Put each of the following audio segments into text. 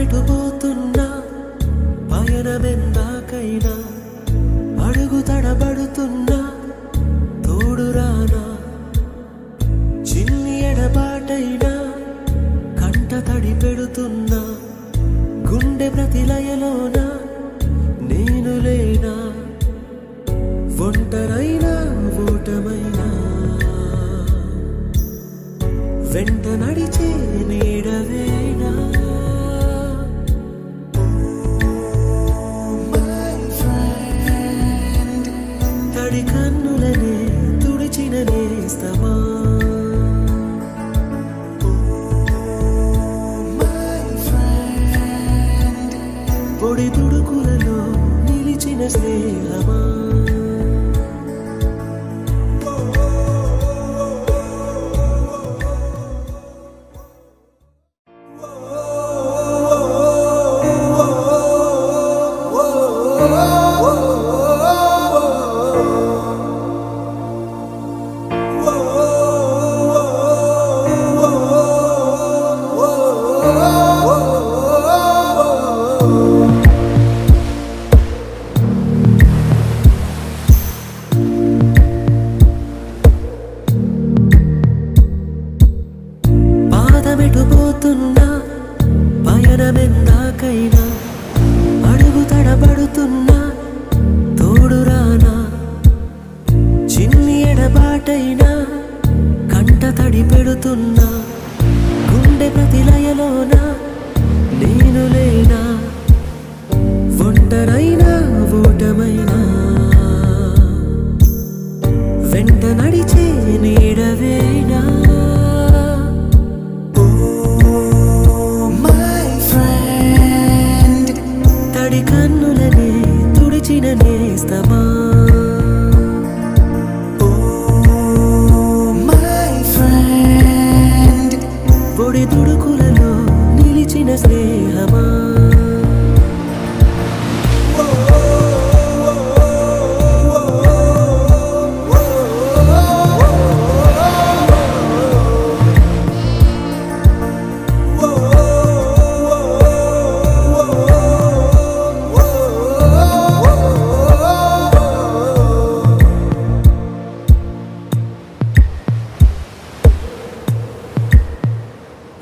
పాదమెటుపోతున్నా పయనమెందాకైనా అడుగు తడబడుతున్నా తోడురానా చిన్ని ఎడబాటైనా కంట తడి పెడుతున్నా గుండె ప్రతిలయలోన నేను లేనా ఒంటరైనా ఓటమైనా వెంట నడిచే నీడవేనా తడి కన్నులనే తుడిచిన నేస్తమా పొడి తుడుకులలో నిలిచిన స్నేహమా పాదమెటుపోతున్నా పయనమెందాకైనా అడుగు తడబడుతున్నా తోడురానా చిన్ని ఎడబాటైనా కంట తడి పెడుతున్నా గుండె ప్రతిలయలోన నేను లేనా ఒంటరైనా ఓటమైనా వెంట నడిచే నీడవేనా తడి కన్నులనే తుడిచిన నేస్తమా పొడి తుడుకులలో నిలిచిన స్నేహమా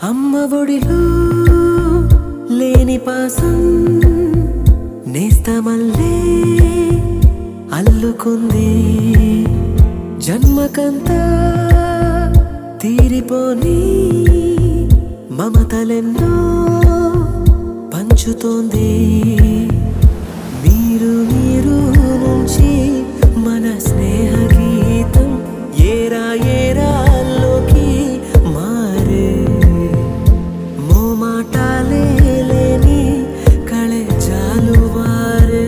అమ్మ ఒడిలో లేని పాసం నేస్తమల్లే అల్లుకుంది జన్మకంతా తీరిపోని మమతలెన్నో పంచుతోంది మీరు నుంచి మన స్నేహ గీతం ఏరా ఏరాల్లోకి మారే మోమాటాలే లేని కళే జాలువారే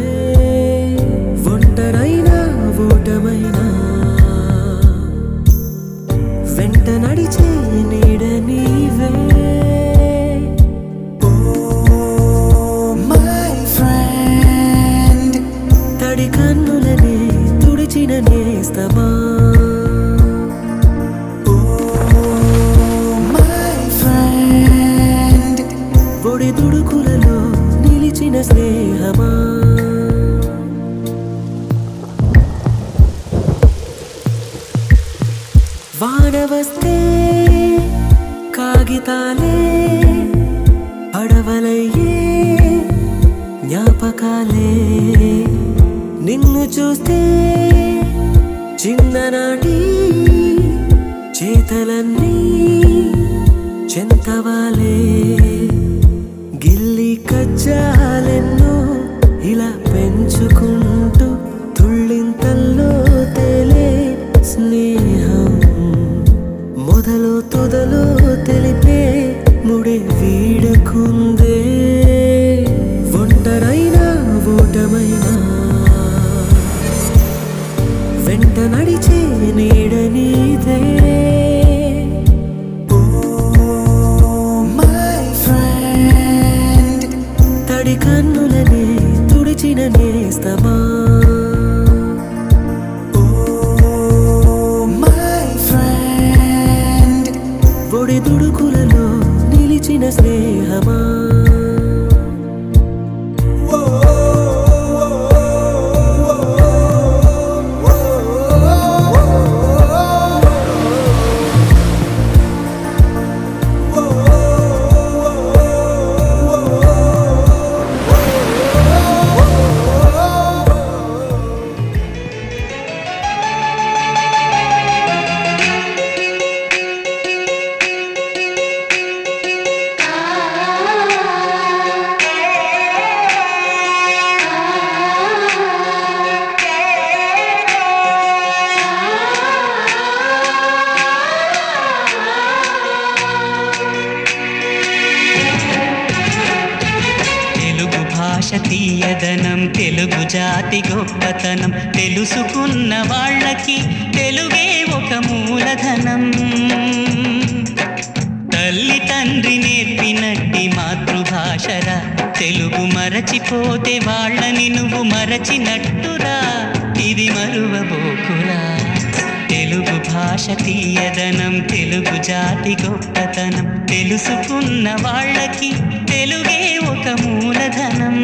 ఒంటరైనా ఓటమైనా వెంట నడిచే నీడ నీవే తడి కన్నులనే తుడిచిన నేస్తమా పొడి తుడుకులలో నిలిచిన స్నేహమా వాన వస్తే కాగితాలే అడవలయ్యే జ్ఞాపకాలే నిన్ను చూస్తే చిన్ననాటి చేతలన్నీ చెంతవాలే గిల్లి కజ్జాలెన్నో ఇలా పెంచుకుంటూ తుళ్ళింతల్లో తేలే స్నేహం మొదలు తొదలు తెలిపే ముడి వీడకుందే ఒంటరైనా ఓటమైనా వెంట నడిచే నీడ నీదే తడి కన్నులనే తుడిచిన నేస్తమా పొడి తుడుకులలో నిలిచిన స్నేహమా తీయదనం తెలుగు జాతి గొప్పతనం తెలుసుకున్న వాళ్ళకి తెలుగే ఒక మూలధనం తల్లి తండ్రి నేర్పినట్టి మాతృభాషరా తెలుగు మరచిపోతే వాళ్ళని నువ్వు మరచినట్టురా ఇది మరువబోకురా తెలుగు భాష తీయదనం తెలుగు జాతి గొప్పతనం తెలుసుకున్న వాళ్ళకి తెలుగే ఒక మూలధనం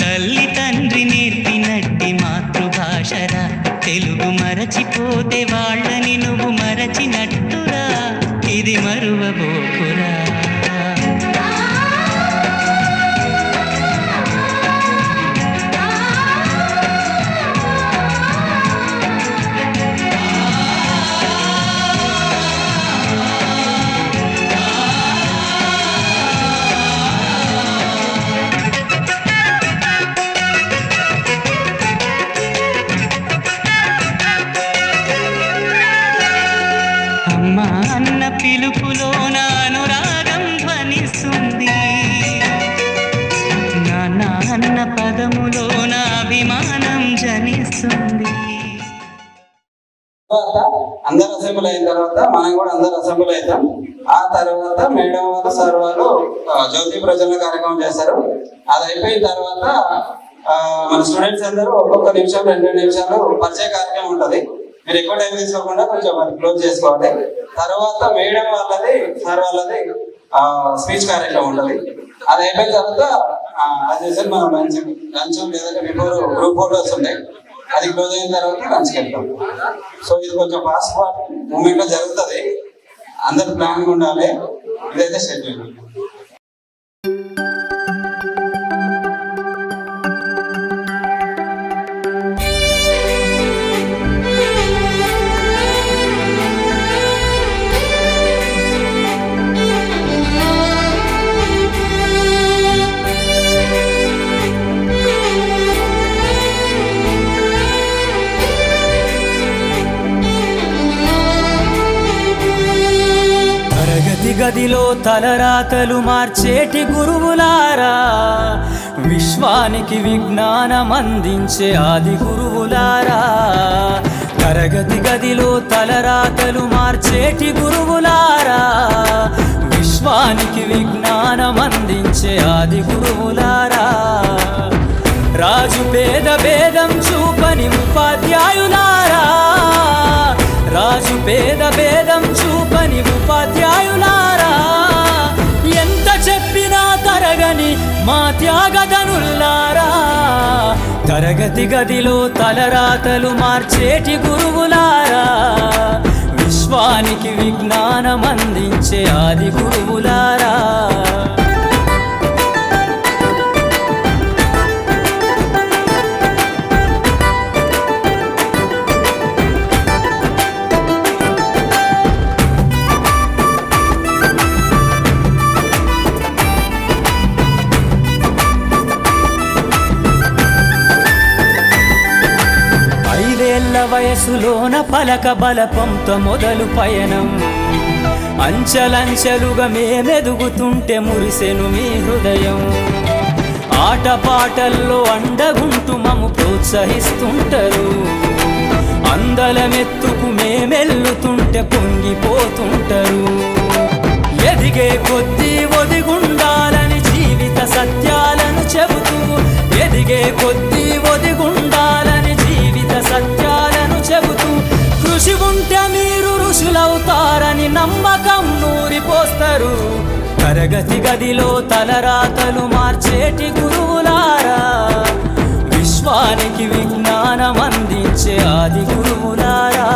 తల్లి తండ్రి నేర్పినట్టి మాతృభాషరా తెలుగు మరచిపోతే వాళ్ళని నువ్వు మరచినట్టురా ఇది మరువబోకురా అన్న పిలుపులో అనురాగం ధ్వనిస్తుంది నాన్న అన్న పదములో అభిమానం జనిస్తుంది అందరు అసెంబ్లీ అయిన తర్వాత మనం కూడా అందరు అసెంబ్లీ అవుతాం ఆ తర్వాత మేడం వాళ్ళు సార్ వాళ్ళు జ్యోతి ప్రజ్వలన కార్యక్రమం చేస్తారు అది అయిపోయిన తర్వాత మన స్టూడెంట్స్ అందరూ ఒక్కొక్క నిమిషం 2 నిమిషాలు పరిచయ కార్యక్రమం ఉంటది మీరు ఎక్కువ టైం తీసుకోకుండా కొంచెం క్లోజ్ చేసుకోవాలి తర్వాత మేడం వాళ్ళది సార్ వాళ్ళది స్పీచ్ కార్యక్రమం ఉంటది అది అయిపోయిన తర్వాత అది మనం లంచ్ లేదంటే బిఫోర్ గ్రూప్ ఫోటోస్ ఉంటాయి అది క్లోజ్ అయిన తర్వాత లంచ్కి వెళ్తాం సో ఇది కొంచెం ఫాస్ట్ మూమెంట్ లో జరుగుతుంది అందరు ప్లాన్ ఉండాలి ఇదైతే షెడ్యూల్ గదిలో తలరాతలు మార్చేటి గురువులారా విశ్వానికి విజ్ఞానం అందించే ఆది గురువులారా తరగతి గదిలో తలరాతలు మార్చేటి గురువులారా విశ్వానికి విజ్ఞానం అందించే ఆది గురువులారా రాజు పేద భేదం చూపని ఉపాధ్యాయులారా రాజు పేద భేదం చూపని ఉపాధ్యాయులారా ఎంత చెప్పినా తరగని మా త్యాగధనుల్లారా తరగతి గదిలో తలరాతలు మార్చేటి గురువులారా విశ్వానికి విజ్ఞానం అందించే ఆది గురువులారా వయసులోన పలక బలపంతో మొదలు పయనం అంచలంచెలుగా మేమెదుగుతుంటే మురిసెను మీ హృదయం ఆటపాటల్లో అండగుంటూ మమ్ము ప్రోత్సహిస్తుంటారు అందలమెత్తుకు మేమెల్లుతుంటే పొంగిపోతుంటారు ఎదిగే కొద్దీ ఒదిగుండాలని జీవిత సత్యాలను చెబుతూ ఎదిగే కొద్దీ ఒదిగుండాలని జీవిత సత్యాలను చెబుతూ కృషి ఉంటే మీరు ఋషులవుతారని నమ్మకం నూరిపోస్తారు తరగతి గదిలో తలరాతలు మార్చేటి గురువులారా విశ్వానికి విజ్ఞానం అందించే ఆది గురువులారా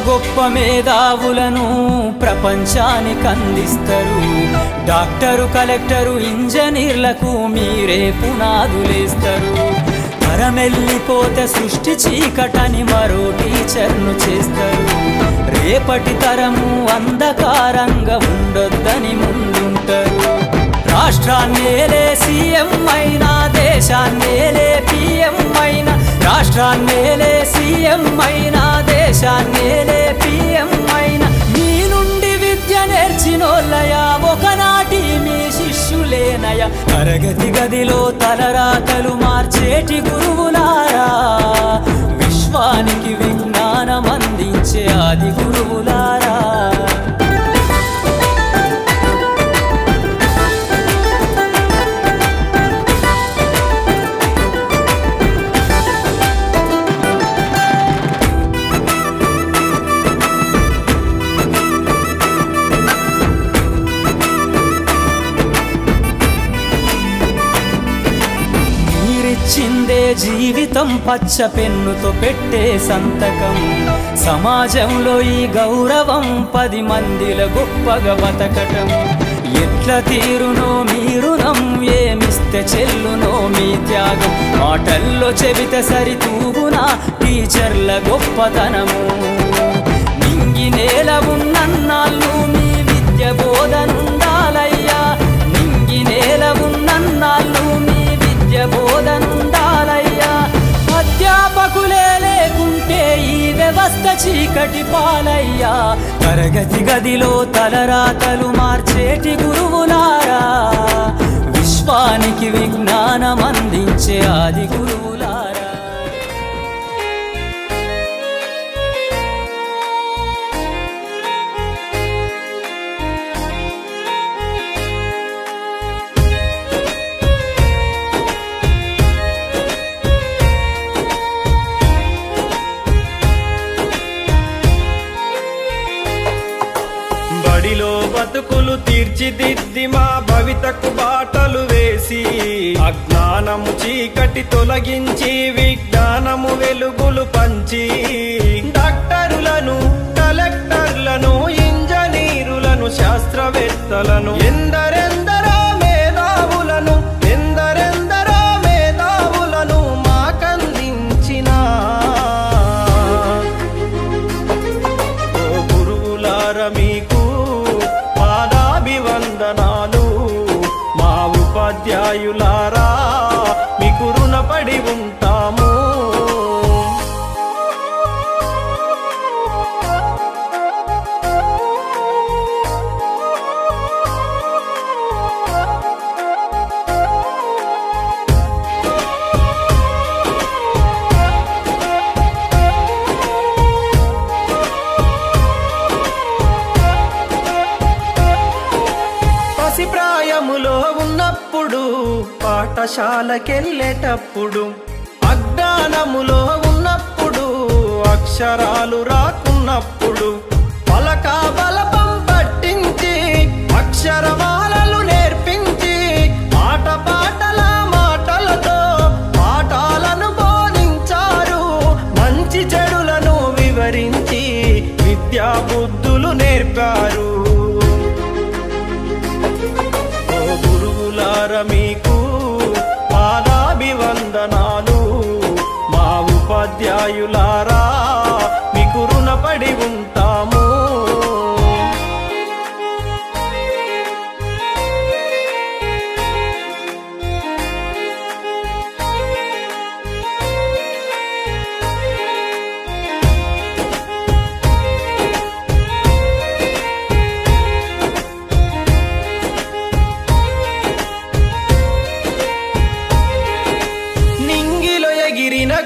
గొప్ప మేధావులను ప్రపంచానికి అందిస్తారు డాక్టరు కలెక్టరు ఇంజనీర్లకు మీరే పునాదులేస్తారు తరమెల్లిపోతే సృష్టి చీకటని మరో టీచర్ను చేస్తారు రేపటి తరము అంధకారంగా ఉండొద్దని ముందుంటారు. రాష్ట్రాన్నేలే సీఎం అయినా, దేశాన్నేలే పిఎం అయినా, రాష్ట్రాన్నేలే సీఎం అయినా, దేశాన్నేలే పిఎం అయినా, మీ నుండి విద్య నేర్చినోళ్ళయా ఒకనాటి మీ శిష్యులేనయ. తరగతి గదిలో తలరాతలు మార్చేటి గురువులారా, విశ్వానికి విజ్ఞానం అందించే ఆది గురువులారా. చిందే జీవితం పచ్చ పెన్నుతో పెట్టే సంతకం, సమాజంలో ఈ గౌరవం 10 మందిల గొప్పగా బతకటం. ఎట్ల తీరునో మీ రుణం, ఏమిస్తే చెల్లునో మీ త్యాగం. మాటల్లో చెబితే సరితూగునా టీచర్ల గొప్పతనము. నింగి నేల ఉన్నన్నాళ్ళు మీ విద్య బోధనుండాలయ్యా, నింగి నేల ఉన్నన్నాళ్ళు మీ విద్య బోధనుండాలయ్యా. అధ్యాపకులే లేకుంటే ఈ వ్యవస్థ చీకటి పాలయ్యా. తరగతి గదిలో తలరాతలు మార్చేటి గురువులారా, విశ్వానికి విజ్ఞానం అందించే ఆది గురువులారా. బడిలో బతుకులు తీర్చిదిద్ది మా భవితకు బాటలు వేసి, అజ్ఞానము చీకటి తొలగించి విజ్ఞానము వెలుగులు పంచి, డాక్టరులను, కలెక్టర్లను, ఇంజనీరులను, శాస్త్రవేత్తలను, ఎందరెందరో మేధావులను, ఎందరెందరో మేధావులను మాకందించిన ఓ గురువులారా మీకు పాదాభివందనాలు. మా ఉపాధ్యాయులారా మీకు రుణపడి ఉంటాము. ప్రాయములో ఉన్నప్పుడు, పాఠశాలకెళ్ళేటప్పుడు, అజ్ఞానములో ఉన్నప్పుడు, అక్షరాలు రాకున్నప్పుడు, పలక బలపం పట్టించి అక్షరమాలలు నేర్పించి, ఆట పాటల మాటలతో పాఠాలను బోధించారు. మంచి చెడులను వివరించి విద్యా బుద్ధులు నేర్పారు. మీకు పాదాభివందనాలు. మా ఉపాధ్యాయులారా మీకు రుణపడి ఉంటాము.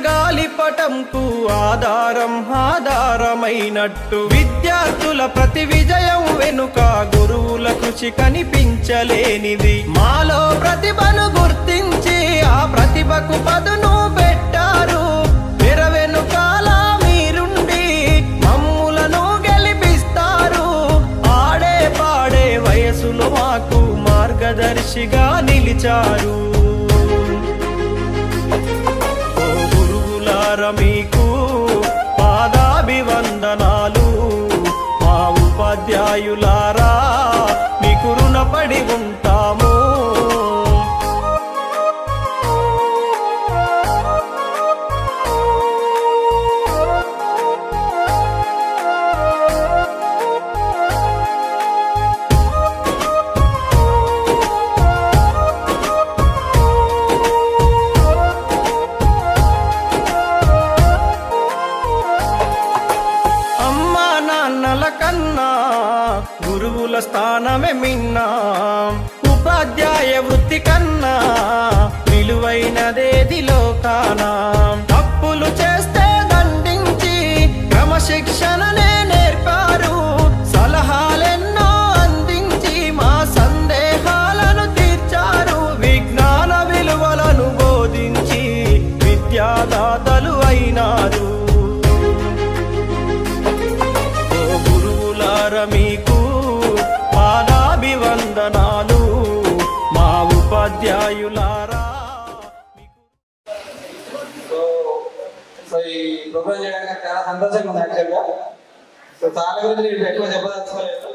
గాలిపటంకు ఆధారమైనట్టు, విద్యార్థుల ప్రతి విజయం వెనుక గురువుల కృషి కనిపించలేనిది. మాలో ప్రతిభను గుర్తించి ఆ ప్రతిభకు పదును పెట్టారు. తెర వెనుకాల మీరుండి మమ్ములను గెలిపిస్తారు. ఆడే పాడే వయసులో మాకు మార్గదర్శిగా నిలిచారు. మీకు పాదాభివందనాలు. మా ఉపాధ్యాయులారా మీకు రుణపడి ఉంటాము. గురువుల స్థానమే మిన్నా ఉపాధ్యాయ వృత్తి కన్నా విలువైనదేది లోకానా తప్పులు చేస్తే దండించి క్రమశిక్షణనే నేర్పారు సలహాలెన్నో అందించి మా సందేహాలను తీర్చారు విజ్ఞాన విలువలను బోధించి విద్యాదాతలు అయినారు ఓ గురువులార మీకు పాదాభివందనాలు మా ఉపాధ్యాయులారా సో ఈ ప్రోగ్రామ్ చేయడానికి చాలా సంతోషంగా ఉంది యాక్చువల్గా. సో చాలా గురించి నేను ఎక్కువ చెప్పదలుచుకోలేదు,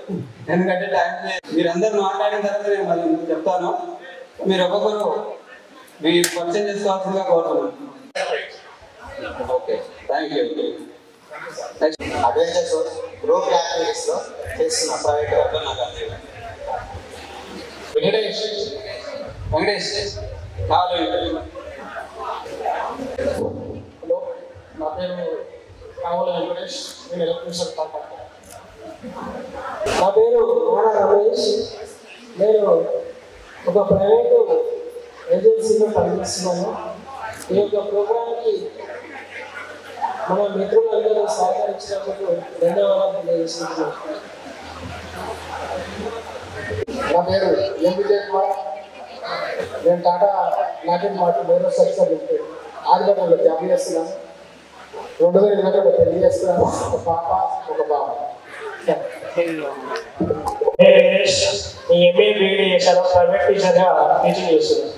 ఎందుకంటే టైం మీరందరూ మాట్లాడిన తర్వాత నేను మళ్ళీ చెప్తాను. మీరు ఒక్కొక్కరు మీరు పరిచయం చేసుకోవాల్సిందిగా కోరుతున్నాను. Okay, thank you. Adventures group activities లో చేస్తున్న ప్రైవేట్ వెంకటేష్ కావాలి. హలో, నా పేరు కావుల వెంకటేష్, నేను ఎలక్ట్రీషియన్ కాంట్రాక్టర్. నా పేరు నానా రమేష్, నేను ఒక ప్రైవేటు ఏజెన్సీలో పనిచేస్తున్నాను. ఈ యొక్క ప్రోగ్రాంకి మన మిత్రులందరూ సహకరించినందుకు ధన్యవాదాలు తెలియజేస్తున్నాను. నా పేరు ఎం విజయ్ కుమార్, నేను టాటా నాటిన్ మార్ట్ వేరే సర్వీసర్ ఆదివారంలో జాబ్ చేస్తున్నాను. 2020 పెళ్లి చేస్తున్నాను. ఒక పాప ఒక బాబు. ఎంఏ బీఈడీ చేశాను, ప్రైవేట్ టీచర్గా టీచింగ్ చేస్తున్నాను.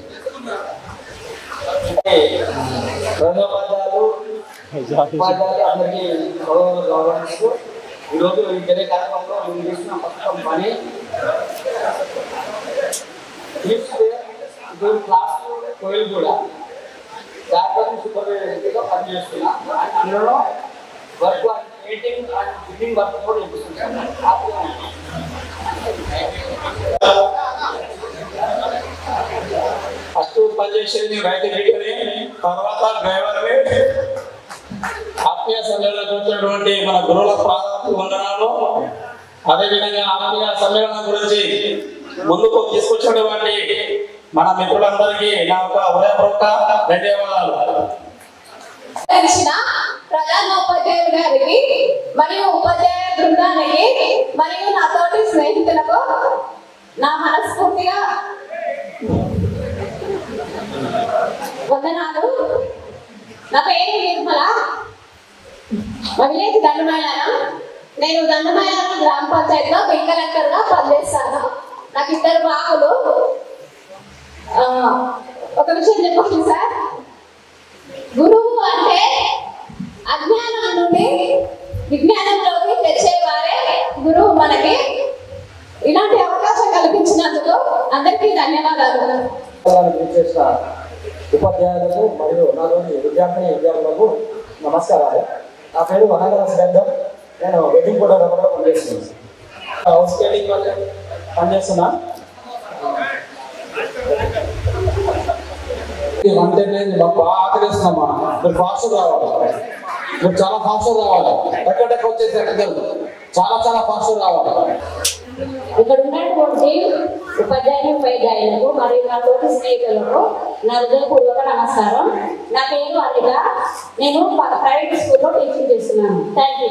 ఉపాధ్యాయులు అందరికీ గౌరవిస్తూ ఈరోజు ఈ జరిగే కార్యక్రమంలో మేము చేసిన మొత్తం పని తీసుకుంటే ఇప్పుడు క్లాస్ కోయిల్ కూడా జాగ్రత్త సూపర్వైజర్గా పనిచేస్తున్నా. అందులో work meeting and building work కూడా చేపిస్తున్నాను. ఫస్ట్ పనిచేసేది రైతు బిడ్డని, తర్వాత డ్రైవర్ని. ఆత్మీయ సమ్మేళనకు వచ్చినటువంటి మన గురువుల ప్రాధాన్యత వందనాలు. అదేవిధంగా ఆత్మీయ సమ్మేళనం గురించి ముందుకు తీసుకొచ్చినటువంటి మన మిత్రులందరికీ నా యొక్క హృదయపూర్వక ధన్యవాదాలు. ప్రధాన ఉపాధ్యాయులు గారికి మరియు ఉపాధ్యాయ బృందానికి మరియు నా తోటి స్నేహితులకు నా మనస్ఫూర్తిగా వందనాలు. నా పేరు నిర్మల, మా విలేజ్ దండమయానం. నేను దండమయానం గ్రామ పంచాయతీలో బిల్ కలెక్టర్గా పనిచేస్తాను. నాకు 2 బాబులు. ఒక విషయం చెప్పండి సార్, గురువు అంటే అజ్ఞానం నుండి విజ్ఞానంలోకి తెచ్చేవారే గురువు. మనకి ఇలాంటి అవకాశం కల్పించినందుకు అందరికీ ధన్యవాదాలు. ఉపాధ్యాయులకు మరియు నాలోని విద్యార్థులకు నమస్కారాలు. నా పేరు వనగల శ్రేందర్, నేను వెడ్డింగ్ ఫోటోగ్రాఫర్గా పనిచేస్తున్నాను. హౌస్ కేరింగ్ వల్ల పనిచేస్తున్నా. అంటే మాకు బాగా ఆకలిస్తున్నామా, మీరు ఫాస్ట్ రావాలి, మీరు చాలా ఫాస్ట్ రావాలి. ఎక్కడెక్కడ వచ్చేసి చాలా ఫాస్ట్ రావాలి. ఇక్కడ ఉన్నటువంటి ఉపాధ్యాయులకు మరియు నా తోటి స్నేహితులకు నా హృదయపూర్వక నమస్కారం. నా పేరు అనిత, నేను ప్రైవేట్ స్కూల్లో టీచింగ్ చేస్తున్నాను. Thank you.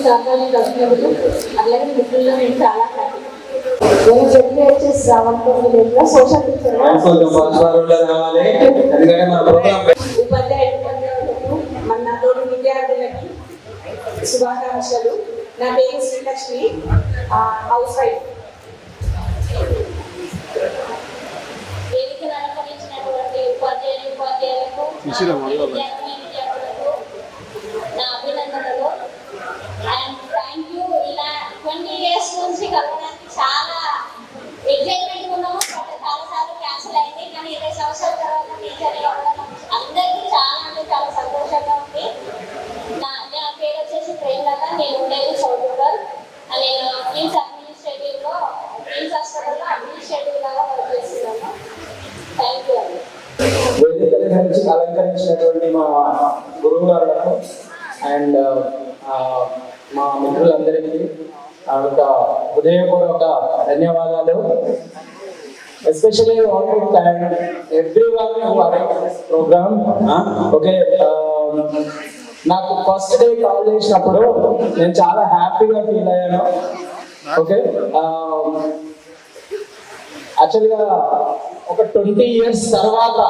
సహకారం కలిసినందుకు అలాగే మిత్రుల్లో నేను చాలా హ్యాపీ. నేను చెప్పి వచ్చేసి రావాలనుకుంటున్నా సోషల్ ఉపాధ్యాయులకు మన నా తోటి విద్యార్థులకి శుభాకాంక్షలు. నా పేరు శ్రీలక్ష్మి, హౌస్ వైఫ్. వేదికను అలంకరించినటువంటి ఉపాధ్యాయులకు నా అభినందనలు. And thank you. ఇలా 20 years నుంచి కలవడానికి చాలా ఎగ్జైట్మెంట్ ఉన్నాము. చాలా సార్లు క్యాన్సిల్ అయింది, కానీ 20 సంవత్సరాల తర్వాత టీచర్ అందరికీ చాలా అంటే చాలా సంతోషంగా ఉంది. నా పేరు వచ్చేసి ప్రేమలత, నేను ఉండేది చౌదూర్. నేను క్లీన్స్ అడ్మినిస్ట్రేటివ్లో క్లీన్స్ హాస్పిటల్లో అడ్మినిస్ట్రేటివ్ లాగా వర్క్ చేస్తున్నాను. థ్యాంక్ యూ అండి. వేదికల గురించి అలంకరించినటువంటి మా గురువు గారులకు అండ్ మా మిత్రులందరికీ ఒక హృదయపూర్వక ధన్యవాదాలు. Especially want to thank everyone who arranged this programme. Okay, నాకు ఫస్ట్ డే కాల్ చేసినప్పుడు నేను చాలా హ్యాపీగా ఫీల్ అయ్యాను. ఓకే, యాక్చువల్గా ఒక 20 years తర్వాత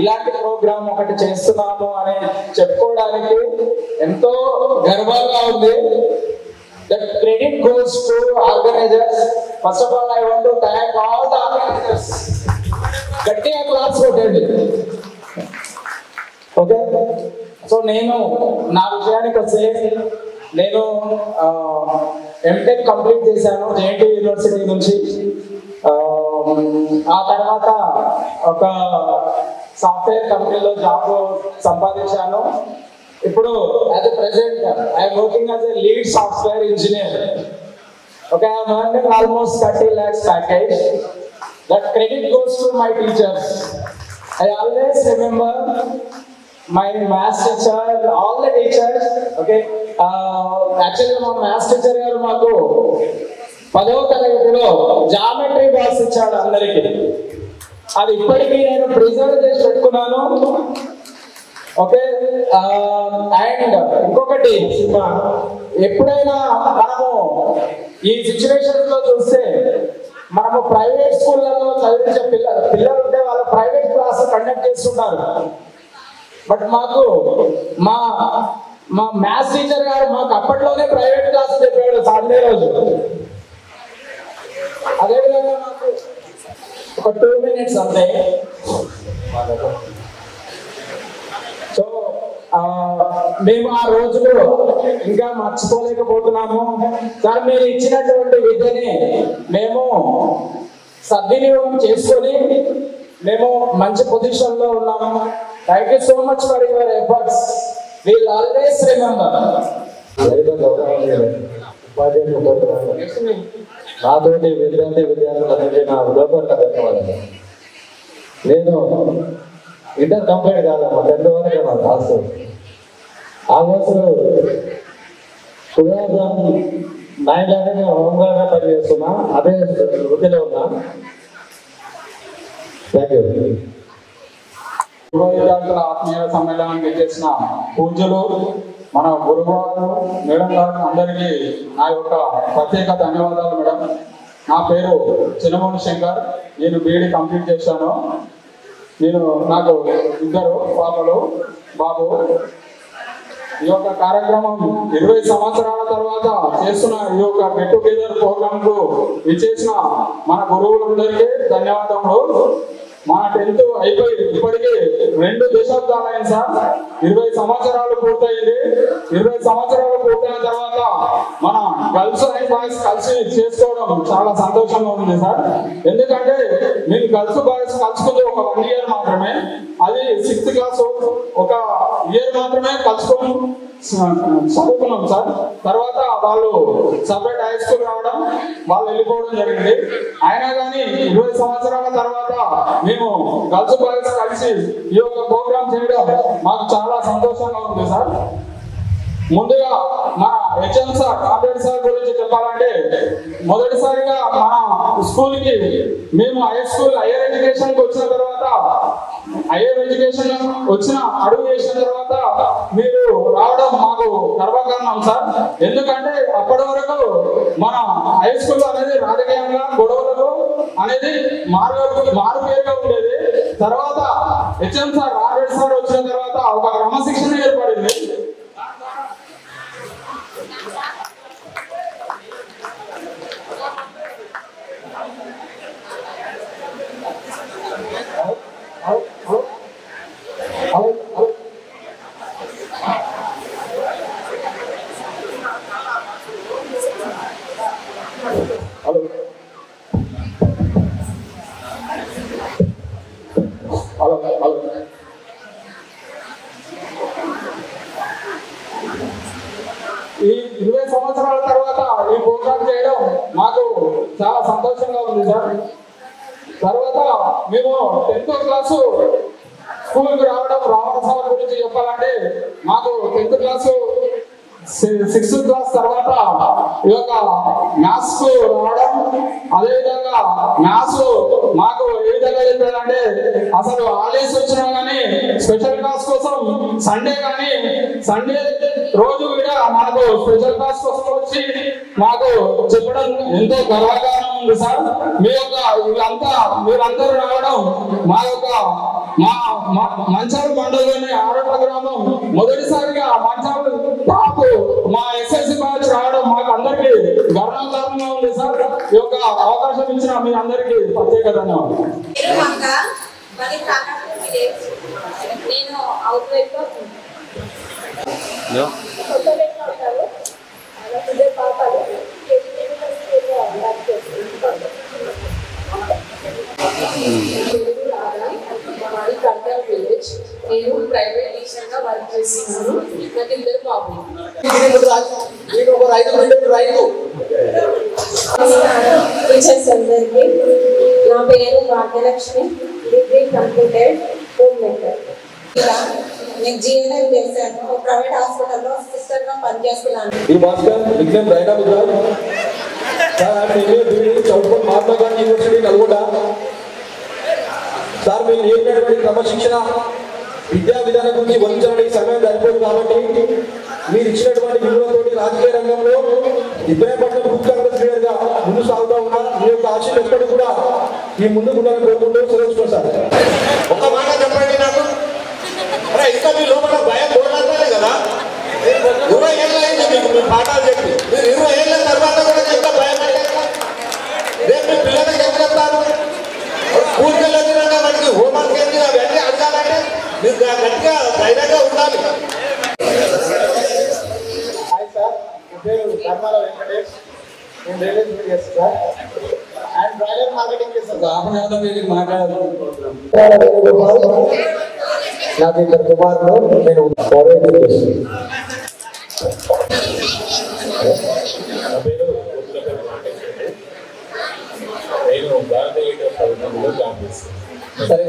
ఇలాంటి ప్రోగ్రామ్ ఒకటి చేస్తున్నాము అని చెప్పుకోవడానికి ఎంతో గర్వంగా ఉంది. The credit goes to organizers. First of all, I want to thank all the organizers. గట్టిగా క్లాస్ కొట్టండి. ఓకే, సో నేను నా విషయానికి వస్తే నేను ఎంటెక్ కంప్లీట్ చేశాను జేఎన్టీ యూనివర్సిటీ నుంచి. ఆ తర్వాత ఒక సాఫ్ట్వేర్ కంపెనీలో జాబ్ సంపాదించాను. ఇప్పుడు as a present I'm working as a lead software engineer. Okay, I'm earning almost 30 lakhs package. That credit goes to my teachers. I always remember my maths teacher, all the teachers. Okay, actually మా maths teacher గారు మాకు 10వ తరగతిలో geometry box ఇచ్చాడు అందరికి. అది ఇప్పటికీ నేను ప్రిజర్వ్ చేసి పెట్టుకున్నాను. ఓకే, అండ్ ఇంకొకటి ఎప్పుడైనా మనము ఈ సిచ్యువేషన్స్ లో చూస్తే మనము ప్రైవేట్ స్కూళ్ళలో చదివించే పిల్లలు ఉంటే వాళ్ళు ప్రైవేట్ క్లాస్ కండక్ట్ చేస్తుంటారు. బట్ మాకు మా మ్యాథ్స్ టీచర్ గారు మాకు అప్పట్లోనే ప్రైవేట్ క్లాస్ చెప్పాడు సండే రోజు. అదేవిధంగా మాకు ఒక 2 minutes అంతే. సో మేము ఆ రోజులు ఇంకా మర్చిపోలేకపోతున్నాము. సార్, మీరు ఇచ్చినటువంటి విద్యని మేము సద్వినియోగం చేసుకొని మేము మంచి పొజిషన్ లో ఉన్నాము. Thank you so much for your efforts. Will always remember. నాతోటి విద్యార్థులందరికీ నా హృదయపూర్వక ధన్యవాదాలు. నేను ఇంటర్ కంప్లీట్ కాదమ్మా, 10th వరకే నా క్లాస్. ఆల్మోస్ట్ 2009 నేను హోంగార్డ్గా పనిచేస్తున్నా. అదే వృత్తిలో ఉన్నా. Thank you. పూర్వ విద్యార్థుల ఆత్మీయ సమ్మేళనానికి చేసిన పూజలు మన గురువారు మేడం గారు అందరికీ నా యొక్క ప్రత్యేక ధన్యవాదాలు. మేడం, నా పేరు చిన్నమూని శంకర్. నేను బీఈడీ కంప్లీట్ చేశాను. నాకు 2 పాపలు, బాబు. ఈ యొక్క కార్యక్రమం 20 సంవత్సరాల తర్వాత చేస్తున్న ఈ యొక్క గెట్ టుగెదర్ ప్రోగ్రామ్ కు ఇచ్చేసిన మన గురువులందరికీ ధన్యవాదములు. మన 10th అయిపోయి ఇప్పటికీ 2 దశాబ్దాలు అయింది సార్. 20 సంవత్సరాలు పూర్తయింది. 20 సంవత్సరాలు పూర్తయిన తర్వాత మన గర్ల్స్ అండ్ బాయ్స్ కలిసి చేసుకోవడం చాలా సంతోషంగా ఉంది సార్. ఎందుకంటే మేము గర్ల్స్ బాయ్స్ కలుసుకుంది ఒక 1 year మాత్రమే. అది 6th class ఒక year మాత్రమే కలుసుకొని చదువుకున్నాం సార్. తర్వాత వాళ్ళు సపరేట్ హై స్కూల్ రావడం, వాళ్ళు వెళ్ళిపోవడం జరిగింది. అయినా కానీ 20 సంవత్సరాల తర్వాత మేము గర్ల్స్ బాయ్స్ కలిసి ఈ యొక్క ప్రోగ్రామ్ చేయడం మాకు చాలా సంతోషంగా ఉంది సార్. ముందుగా మన హెచ్ఎం సార్, కాంపిటెంట్ సార్ గురించి చెప్పాలంటే, మొదటిసారిగా మన స్కూల్ కి మేము హైయర్ ఎడ్యుకేషన్ కి వచ్చిన తర్వాత, హైయర్ ఎడ్యుకేషన్ వచ్చిన అడుగు చేసిన తర్వాత మీరు రావడం మాకు గర్వకారణం సార్. ఎందుకంటే అప్పటి వరకు మన హై స్కూల్ అనేది రాజకీయంగా గొడవలకు అనేది మారుపేరుగా ఉండేది. తర్వాత హెచ్ఎం సార్, రాజేష్ సార్ వచ్చిన తర్వాత ఒక క్రమశిక్షణ ఏర్పడింది. ఈ 20 సంవత్సరాల తర్వాత ఈ ప్రోగ్రామ్ చేయడం మాకు చాలా సంతోషంగా ఉంది సార్. తర్వాత మేము 10th క్లాసు స్కూల్కి రావడం, రావణ సార్ గురించి చెప్పాలంటే మాకు 10th క్లాసు 6th క్లాస్ తర్వాత ఈ యొక్క మ్యాథ్స్ కు రావడం, అదేవిధంగా మ్యాథ్స్ మాకు ఏ విధంగా చెప్పారంటే అసలు హాలిడేస్ వచ్చినా కానీ స్పెషల్ క్లాస్ కోసం సండే రోజు కూడా మనకు స్పెషల్ క్లాస్ కోసం వచ్చి మాకు చెప్పడం ఎంతో గర్వకారణం ఉంది సార్. మీ యొక్క మీరందరూ రావడం మా యొక్క మంచాల మండలంలోని ఆరోగ్య గ్రామం మొదటిసారిగా మంచాల టాప్ మా ఎస్ఎస్సి బ్యాచ్ రావడం మాకు అందరికీ గర్వకారణంగా ఉంది సార్. ఈ యొక్క అవకాశం ఇచ్చిన మీ అందరికీ ప్రత్యేక ధన్యవాదాలు. నేను అవుట్ వైపు నేను ప్రైవేట్ టీచర్ గా వర్క్ చేస్తున్నాను. నాకు 2 బాబులు. టీచర్స్ అందరికీ నా పేరు Bhagyalakshmi, degree completed, home maker. ఇలా నేను జిఎన్ఎం చేశాను. ప్రైవేట్ హాస్పిటల్లో సిస్టర్ గా పనిచేస్తున్నాను. ఈ Bhaskar nickname Raina Gujarat sir. Choutupalli Mahatma Gandhi university Nalgonda sir. మీరు నేర్పినటువంటి క్రమశిక్షణ విద్యా విధానం గురించి వర్ణించడానికి సమయం సరిపోదు కాబట్టి మీరు ఇచ్చినటువంటి విలువలతోటి రాజకీయ రంగంలో ఇబ్రాహీంపట్నం యూత్ కాంగ్రెస్ లీడర్ గా ముందు సాగుతూ ఉన్నా. మీ యొక్క ఆశలు ఎప్పటికీ కూడా ఈ ముందుకు కోరుకుంటూ సెలవు సార్. ఒక మాట చెప్పండి నాకు, ఇంకా మీ లోపల భయం పోరాటాలే కదా. 20 ఏళ్ళు అయింది మీకు మీ పాఠాలు చెప్పి, మీరు 20 ఏళ్ళ తర్వాత కూడా ఇంకా భయం అంటే రేపు మీ పిల్లలకి ఏం చెప్తారు? స్కూల్కి వెళ్ళొచ్చినాక వాటికి హోంవర్క్ ఏంటి అవన్నీ అడగాలంటే మీరు గట్టిగా ధైర్యంగా ఉండాలి. హాయ్ సార్, నా పేరు ధర్మాల వెంకటేష్, నేను రియల్ ఎస్టేట్ చేస్తాను సార్. అండ్ బ్రాయిలర్ మార్కెటింగ్ చేస్తాను. ఆపణ మీరు మాట్లాడారు. నాకు 2 కుమారులు, నేను కాలేజ్ చేస్తాను. నేను భారతీయ ప్రభుత్వంలో జాబ్ చేస్తాను. సరే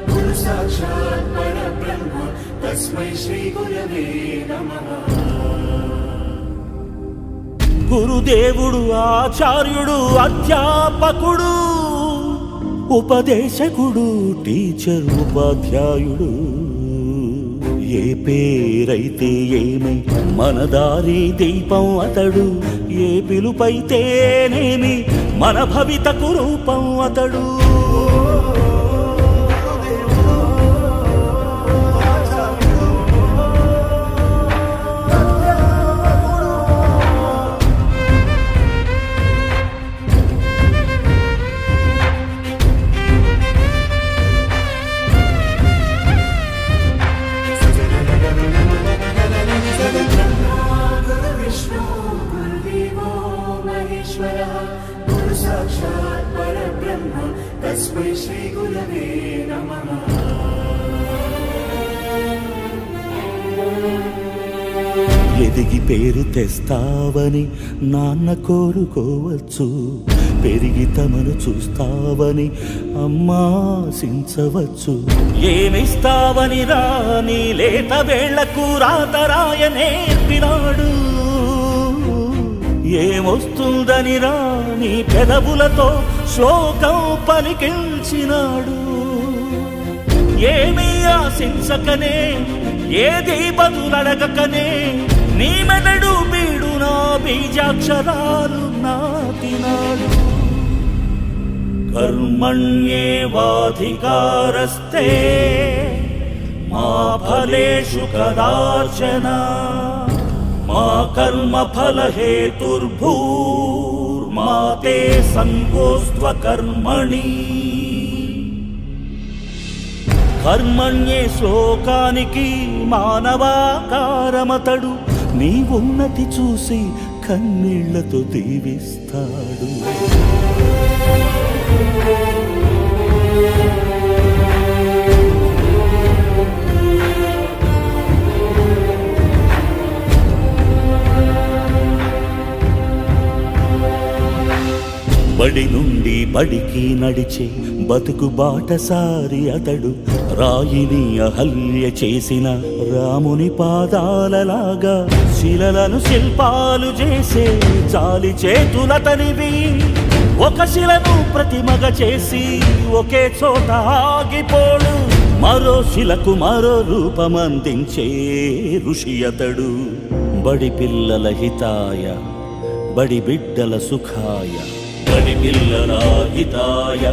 गुरु साक्षात् परब्रह्म तस्मै श्री गुरवे नमः. గురుదేవుడు, ఆచార్యుడు, అధ్యాపకుడు, ఉపదేశకుడు, టీచర్, ఉపాధ్యాయుడు. ఏ పేరైతే ఏమి మన దారి దీపం అతడు. ఏ పిలుపైతేనేమి మన భవితకు రూపం అతడు. गुरु साक्षात् परब्रह्म तस्मै श्री गुरवे नमः. ఎదిగి పేరు తెస్తావని నాన్న కోరుకోవచ్చు. పెరిగి తమను చూస్తావని అమ్మాశించవచ్చు. ఏమిస్తావని రాని లేత వేళ్లకు రాతరాయ నేర్పినాడు. ఏమొస్తుందని రాని పెదవులతో శ్లోకం పలికించినాడు. ఏమీ ఆశించకనే, ఏది బదులడగకనే నీ మెదడు బీడు నా బీజాక్షరాలు నాటినాడు. కర్మణ్యేవాధికారస్తే మా ఫలేషు కదాచన. మా కర్మ ఫల హేతుర్భూర్మా తే సంగోస్త్వ కర్మణి. కర్మణ్యే శ్లోకానికి మానవాకారమతడు. నీ ఉన్నతి చూసి కన్నీళ్లతో దీవిస్తాడు. బడి నుండి బడికి నడిచే బతుకు బాటసారి అతడు, రాయిని అహల్య చేసిన రాముని పాదాలలాగా శిలలను శిల్పాలు చేసే చాలి చేతులతనివి. ఒక శిలను ప్రతిమగా చేసి ఒకే చోట ఆగిపోడు, మరో శిలకు మరో రూపమందించే ఋషి అతడు. బడి పిల్లల హితాయ, బడి బిడ్డల సుఖాయ, బడి పిల్లల హితాయ,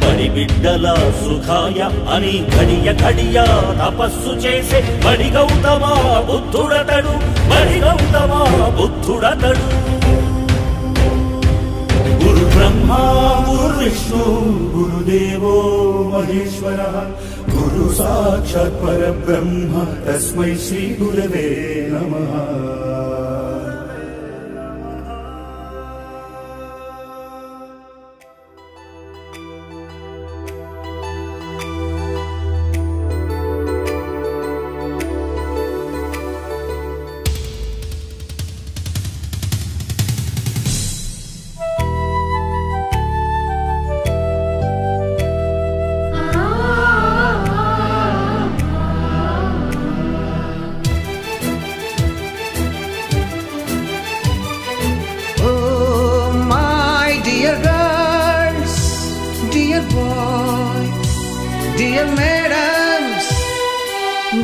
బడి బిడ్డల సుఖాయ అని ఘడియ ఘడియ తపస్సు చేసే బడి గౌతమ బుద్ధుడతడు, బడి గౌతమ బుద్ధుడతడు. గురు బ్రహ్మ గురు విష్ణు గురుదేవో మహేశ్వర, గురు సాక్షాత్ పరబ్రహ్మ తస్మై శ్రీ గురవే నమః.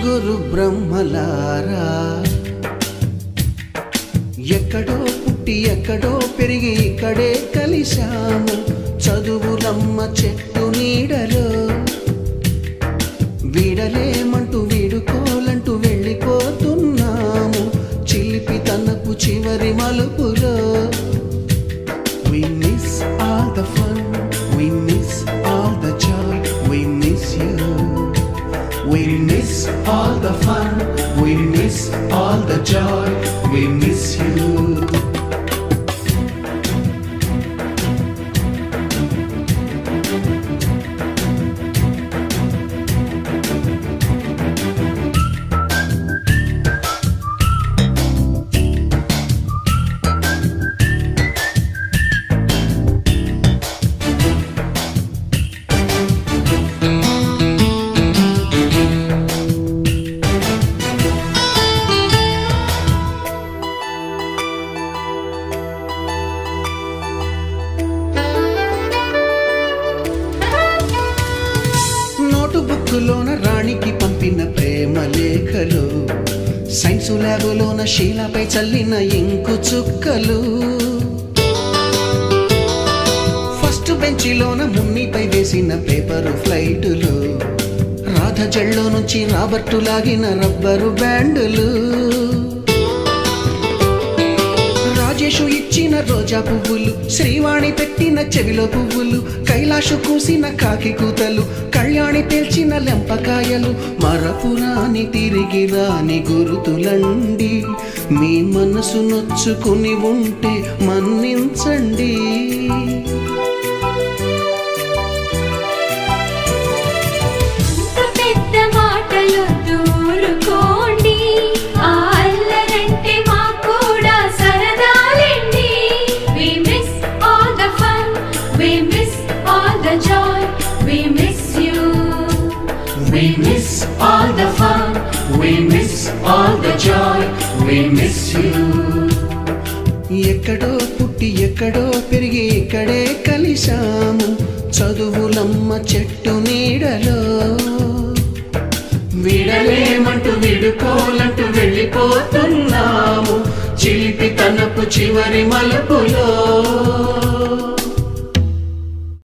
గురు బ్రహ్మలారా, ఎక్కడో పుట్టి ఎక్కడో పెరిగి ఇక్కడే కలిశాము. చదువులమ్మ చెట్టు నీడలో వీడలేమంటూ వీడుకోలంటూ వెళ్ళిపోతున్నాము. చిలిపి తనపు చివరి మలుపులో we miss all the fun, we miss all the joy, we miss you. We miss all the fun, we miss all the joy, we miss you. బుక్కులోన రాణికి పంపిన ప్రేమ లేఖలు, సైన్సు ల్యాబులోన శీలపై చల్లిన ఇంకు చుక్కలు, ఫస్ట్ బెంచిలోన మున్నిపై వేసిన పేపరు ఫ్లైటులు, రాధ జల్లో నుంచి రాబర్టు లాగిన rubber బ్యాండులు, Rajesh ఇచ్చిన రోజా పువ్వులు, శ్రీవాణి పెట్టిన చెవిలో పువ్వులు, కైలాషు కూసిన కాకి కూతలు, కళ్యాణి పేల్చిన లెంపకాయలు, మరపురాని తిరిగి రాని గురుతులండి. మీ మనసు నొచ్చుకుని ఉంటే మన్నించండి. పెద్ద మాటలు దూరుకోండి, అల్లరంటే మాకు కూడా సరదాలండి. We miss all the fun, we miss all the joy, we miss you. We miss all the fun, we miss all the joy, we miss you. ఎక్కడో పుట్టి ఎక్కడో పెరిగి ఇక్కడే కలిశాము. చదువులమ్మ చెట్టు నీడలో విడలేమంటూ విడుకోలంటూ వెళ్ళిపోతున్నాము. చిలిపి తనపు చివరి మలుపులో